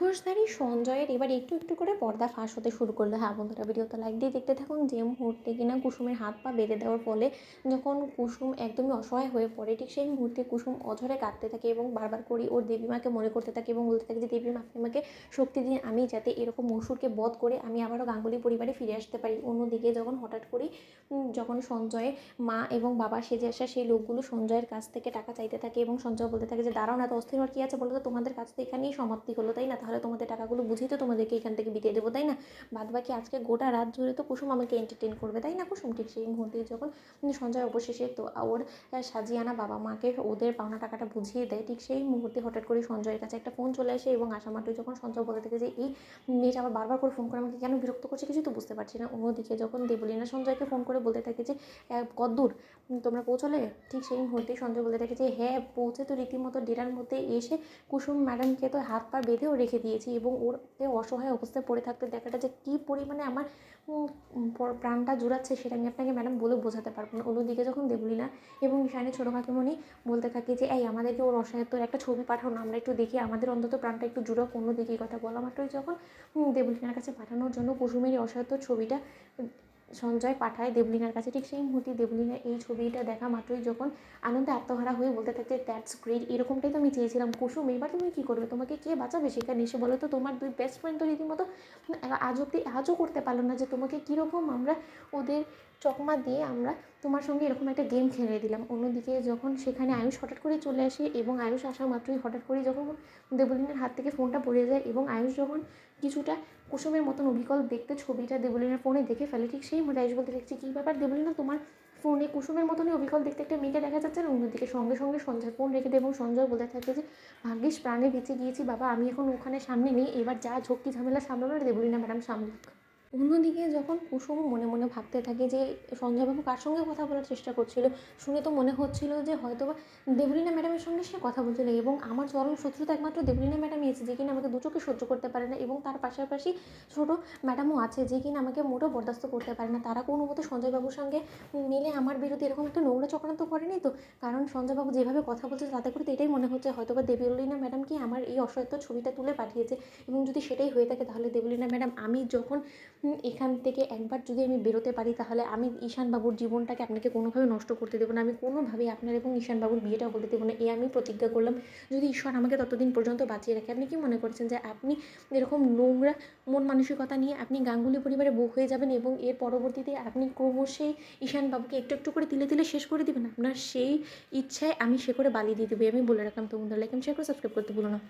মুখোশধারী সঞ্জয়ের এবার একটু একটু করে পর্দা ফাঁস হতে শুরু করলো। হ্যাঁ বন্ধুরা, ভিডিওটা লাইক দিয়ে দেখতে থাকুন। যে মুহূর্তে কিনা কুসুমের হাত পা বেঁধে দেওয়ার ফলে যখন কুসুম একদমই অসহায় হয়ে পড়ে, ঠিক সেই মুহূর্তে কুসুম অঝরে কাঁদতে থাকে এবং বারবার করে ওর দেবীমাকে মনে করতে থাকে এবং বলতে থাকে যে দেবীমা, আপনি আমাকে শক্তি দিন, আমি যাতে এরকম অসুরকে বধ করে আমি আবারও গাঙ্গুলি পরিবারে ফিরে আসতে পারি। অন্যদিকে যখন হঠাৎ করে যখন সঞ্জয়ের মা এবং বাবা সেজে আসা সেই লোকগুলো সঞ্জয়ের কাছ থেকে টাকা চাইতে থাকে এবং সঞ্জয় বলতে থাকে যে দাঁড়াও না, তো অস্থির হওয়ার কী আছে বলো তো, তোমাদের কাছ তো এখানেই সমাপ্তি হলো তাই না, তাহলে তোমাদের টাকাগুলো বুঝেই তো তোমাদেরকে এখান থেকে বিদায় দেবো তাই না, বাদ বাকি আজকে গোটা রাত জুড়ে তো কুসুম আমাকে এন্টারটেন করবে তাই না কুসুম। ঠিক সেই মুহূর্তে যখন সঞ্জয় অবশেষে তো ওর সাজিয়ে আনা বাবা মাকে ওদের পাওনা টাকাটা বুঝিয়ে দেয়, ঠিক সেই মুহূর্তে হঠাৎ করে সঞ্জয়ের কাছে একটা ফোন চলে আসে এবং আসা মাত্রই যখন সঞ্জয় বলতে থাকে যে এই মেয়েটা আবার বারবার করে ফোন করে আমাকে কেন বিরক্ত করছে, কিছু তো বুঝতে পারছি না। অন্যদিকে যখন দেবলীনা সঞ্জয়কে ফোন করে বলতে থাকে যে কতদূর তোমরা পৌঁছলে, ঠিক সেই মুহূর্তে সঞ্জয় বলতে থাকে যে হ্যাঁ পৌঁছে তো রীতিমতো ডেরার মধ্যে এসে কুসুম ম্যাডামকে তো হাত পা বেঁধেও রেখে দিয়েছি এবং ওর অসহায় অবস্থায় পড়ে থাকতে দেখাটা যে কী পরিমাণে আমার প্রাণটা জুড়াচ্ছে সেটা আমি আপনাকে ম্যাডাম বলে বোঝাতে পারবো না। অন্যদিকে যখন দেবলীনা এবং ঈশানের ছোটো কাকিমণি বলতে থাকে যে এই আমাদেরকে ওর অসহায়ত্বর একটা ছবি পাঠাও না, আমরা একটু দেখি, আমাদের অন্তত প্রাণটা একটু জুড়াও। অন্যদিকে কথা বলা মাত্রই যখন দেবলীনার কাছে পাঠানোর জন্য কুসুমের অসহায়ত্বর ছবিটা সঞ্জয় পাঠায় দেবলীনার কাছে, ঠিক সেই মুহূর্তে দেবলীনা এই ছবিটা দেখা মাত্রই যখন আনন্দে আত্মহারা হয়ে বলতে থাকে দ্যাটস গ্রেট, এরকমটাই তো আমি চেয়েছিলাম কুসুম, এবার তুমি কী করবে, তোমাকে কে বাঁচাবে সেখানে এসে বলো তো, তোমার দুই বেস্ট ফ্রেন্ড তো রীতিমতো আজও করতে পারলো না যে তোমাকে কীরকম আমরা ওদের চকমা দিয়ে আমরা তোমার সঙ্গে এরকম একটা গেম খেলে দিলাম। অন্যদিকে যখন সেখানে আয়ুষ হঠাৎ করে চলে আসে এবং আয়ুষ আসা মাত্রই হঠাৎ করে যখন দেবলীনার হাত থেকে ফোনটা পড়ে যায় এবং আয়ুষ যখন কিছুটা কুসুমের মতন অবিকল দেখতে ছবিটা দেবলীনার ফোনে দেখে ফেলে, ঠিক সেই মুহূর্তে আয়ুষ বলতে দেখছি কী ব্যাপার দেবলীনা, তোমার ফোনে কুসুমের মতনই অবিকল দেখতে একটা মেয়েকে দেখা যাচ্ছে না। অন্যদিকে সঙ্গে সঙ্গে সঞ্জয় ফোন রেখে দেয় এবং সঞ্জয় বলতে থাকে যে ভাগ্যিস প্রাণে বেঁচে গিয়েছি বাবা, আমি এখন ওখানে সামনে নেই, এবার যা ঝক্কি ঝামেলা সামলানো দেবলীনা ম্যাডাম সামলাক। অন্যদিকে যখন কুসুম মনে মনে ভাবতে থাকে যে সঞ্জয়বাবু কার সঙ্গে কথা বলার চেষ্টা করছিল, শুনে তো মনে হচ্ছিল যে হয়তো বা দেবলীনা ম্যাডামের সঙ্গে সে কথা বলছিল এবং আমার চরম শত্রু তো একমাত্র দেবলীনা ম্যাডামই আছে যে কিনা আমাকে দু চোখে সহ্য করতে পারে না এবং তার পাশাপাশি ছোটো ম্যাডামও আছে যে কিনা আমাকে মোটেও বরদাস্ত করতে পারে না, তারা কোনো মতো সঞ্জয়বাবুর সঙ্গে মিলে আমার বিরুদ্ধে এরকম একটা নোংরা চক্রান্ত করেনি তো, কারণ সঞ্জয়বাবু যেভাবে কথা বলছে তাতে করে তো এটাই মনে হচ্ছে হয়তো বা দেবলীনা ম্যাডাম কি আমার এই অসহায়ত্ব ছবিটা তুলে পাঠিয়েছে এবং যদি সেটাই হয়ে থাকে তাহলে দেবলীনা ম্যাডাম আমি যখন এখান থেকে একবার যদি আমি বেরোতে পারি তাহলে আমি ঈশানবাবুর জীবনটাকে আপনাকে কোনোভাবে নষ্ট করতে দেবো না, আমি কোনোভাবেই আপনার এবং ঈশানবাবুর বিয়েটা হতে দেবো না, আমি প্রতিজ্ঞা করলাম যদি ঈশ্বর আমাকে ততদিন পর্যন্ত বাঁচিয়ে রাখে। আপনি কি মনে করছেন যে আপনি এরকম নোংরা মন মানসিকতা নিয়ে আপনি গাঙ্গুলি পরিবারে বউ হয়ে যাবেন এবং এর পরবর্তীতে আপনি ক্রমশই ঈশানবাবুকে একটু একটু করে তিলে তিলে শেষ করে দেবেন? আপনার সেই ইচ্ছায় আমি সে করে বালি দিয়ে দেবো, আমি বলে রাখলাম। তো বন্ধুরা লাইক এন্ড শেয়ার করে সাবস্ক্রাইব করতে ভুলো না।